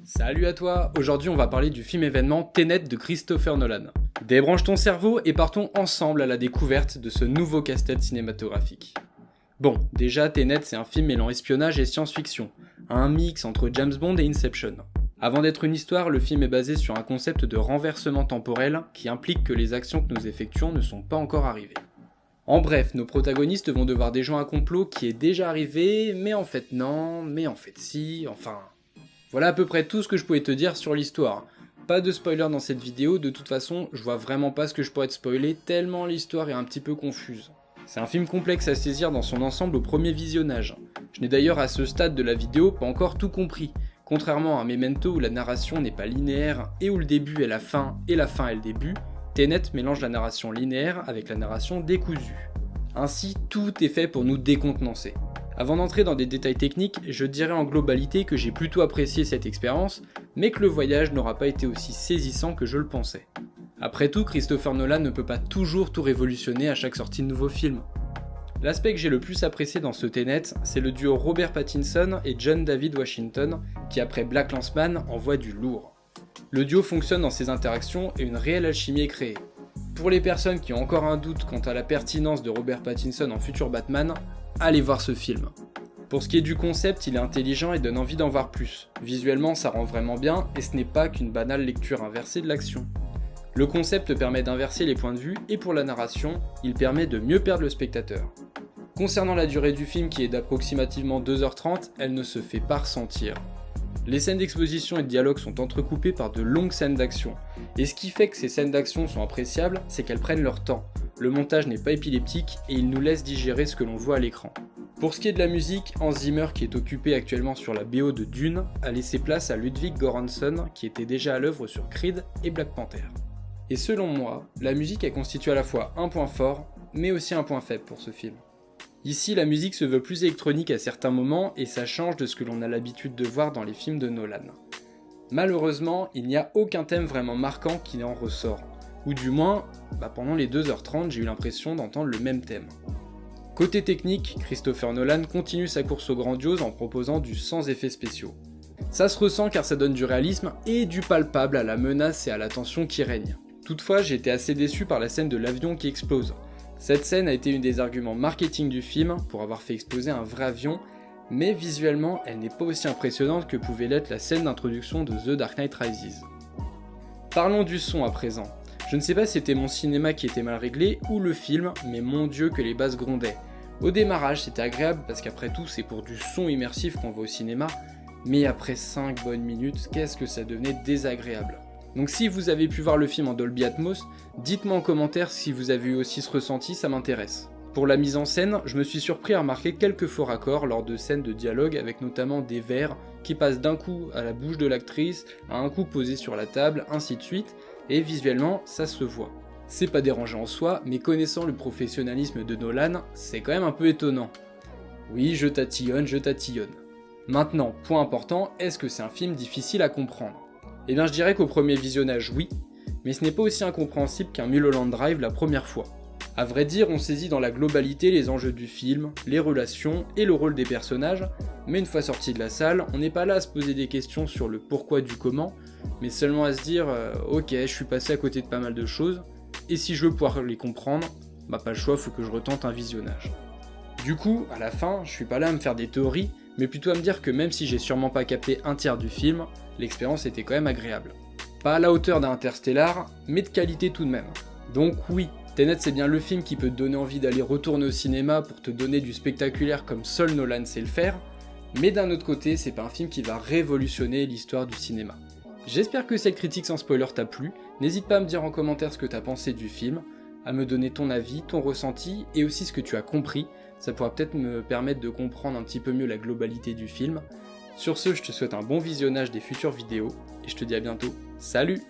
Salut à toi, aujourd'hui on va parler du film événement Tenet de Christopher Nolan. Débranche ton cerveau et partons ensemble à la découverte de ce nouveau casse-tête cinématographique. Bon, déjà Tenet c'est un film mêlant espionnage et science-fiction, un mix entre James Bond et Inception. Avant d'être une histoire, le film est basé sur un concept de renversement temporel qui implique que les actions que nous effectuons ne sont pas encore arrivées. En bref, nos protagonistes vont devoir déjouer un complot qui est déjà arrivé, mais en fait non, mais en fait si, enfin... Voilà à peu près tout ce que je pouvais te dire sur l'histoire. Pas de spoiler dans cette vidéo, de toute façon, je vois vraiment pas ce que je pourrais te spoiler tellement l'histoire est un petit peu confuse. C'est un film complexe à saisir dans son ensemble au premier visionnage. Je n'ai d'ailleurs à ce stade de la vidéo pas encore tout compris. Contrairement à Memento où la narration n'est pas linéaire et où le début est la fin et la fin est le début, Tenet mélange la narration linéaire avec la narration décousue. Ainsi, tout est fait pour nous décontenancer. Avant d'entrer dans des détails techniques, je dirais en globalité que j'ai plutôt apprécié cette expérience, mais que le voyage n'aura pas été aussi saisissant que je le pensais. Après tout, Christopher Nolan ne peut pas toujours tout révolutionner à chaque sortie de nouveau film. L'aspect que j'ai le plus apprécié dans ce Tenet, c'est le duo Robert Pattinson et John David Washington, qui après Black Landsman envoie du lourd. Le duo fonctionne dans ses interactions et une réelle alchimie est créée. Pour les personnes qui ont encore un doute quant à la pertinence de Robert Pattinson en futur Batman, allez voir ce film. Pour ce qui est du concept, il est intelligent et donne envie d'en voir plus. Visuellement, ça rend vraiment bien et ce n'est pas qu'une banale lecture inversée de l'action. Le concept permet d'inverser les points de vue et pour la narration, il permet de mieux perdre le spectateur. Concernant la durée du film qui est d'approximativement 2h30, elle ne se fait pas ressentir. Les scènes d'exposition et de dialogue sont entrecoupées par de longues scènes d'action. Et ce qui fait que ces scènes d'action sont appréciables, c'est qu'elles prennent leur temps. Le montage n'est pas épileptique et il nous laisse digérer ce que l'on voit à l'écran. Pour ce qui est de la musique, Hans Zimmer, qui est occupé actuellement sur la BO de Dune, a laissé place à Ludwig Göransson, qui était déjà à l'œuvre sur Creed et Black Panther. Et selon moi, la musique elle constitue à la fois un point fort, mais aussi un point faible pour ce film. Ici, la musique se veut plus électronique à certains moments et ça change de ce que l'on a l'habitude de voir dans les films de Nolan. Malheureusement, il n'y a aucun thème vraiment marquant qui en ressort, ou du moins, pendant les 2h30, j'ai eu l'impression d'entendre le même thème. Côté technique, Christopher Nolan continue sa course au grandiose en proposant du sans effets spéciaux. Ça se ressent car ça donne du réalisme et du palpable à la menace et à la tension qui règne. Toutefois, j'ai été assez déçu par la scène de l'avion qui explose. Cette scène a été une des arguments marketing du film pour avoir fait exploser un vrai avion, mais visuellement elle n'est pas aussi impressionnante que pouvait l'être la scène d'introduction de The Dark Knight Rises. Parlons du son à présent. Je ne sais pas si c'était mon cinéma qui était mal réglé ou le film, mais mon dieu que les basses grondaient. Au démarrage c'était agréable parce qu'après tout c'est pour du son immersif qu'on va au cinéma, mais après 5 bonnes minutes, qu'est-ce que ça devenait désagréable. Donc si vous avez pu voir le film en Dolby Atmos, dites-moi en commentaire si vous avez eu aussi ce ressenti, ça m'intéresse. Pour la mise en scène, je me suis surpris à remarquer quelques faux raccords lors de scènes de dialogue avec notamment des vers qui passent d'un coup à la bouche de l'actrice, à un coup posé sur la table, ainsi de suite, et visuellement ça se voit. C'est pas dérangeant en soi, mais connaissant le professionnalisme de Nolan, c'est quand même un peu étonnant. Oui, je tatillonne. Maintenant, point important, est-ce que c'est un film difficile à comprendre ? Eh bien je dirais qu'au premier visionnage oui, mais ce n'est pas aussi incompréhensible qu'un Mulholland Drive la première fois. A vrai dire, on saisit dans la globalité les enjeux du film, les relations et le rôle des personnages, mais une fois sorti de la salle, on n'est pas là à se poser des questions sur le pourquoi du comment, mais seulement à se dire ok, je suis passé à côté de pas mal de choses, et si je veux pouvoir les comprendre, pas le choix, faut que je retente un visionnage. Du coup, à la fin, je suis pas là à me faire des théories, mais plutôt à me dire que même si j'ai sûrement pas capté un tiers du film, l'expérience était quand même agréable. Pas à la hauteur d'un Interstellar, mais de qualité tout de même. Donc oui, Tenet c'est bien le film qui peut te donner envie d'aller retourner au cinéma pour te donner du spectaculaire comme seul Nolan sait le faire, mais d'un autre côté, c'est pas un film qui va révolutionner l'histoire du cinéma. J'espère que cette critique sans spoiler t'a plu, n'hésite pas à me dire en commentaire ce que t'as pensé du film, à me donner ton avis, ton ressenti et aussi ce que tu as compris, ça pourra peut-être me permettre de comprendre un petit peu mieux la globalité du film. Sur ce, je te souhaite un bon visionnage des futures vidéos, et je te dis à bientôt, salut!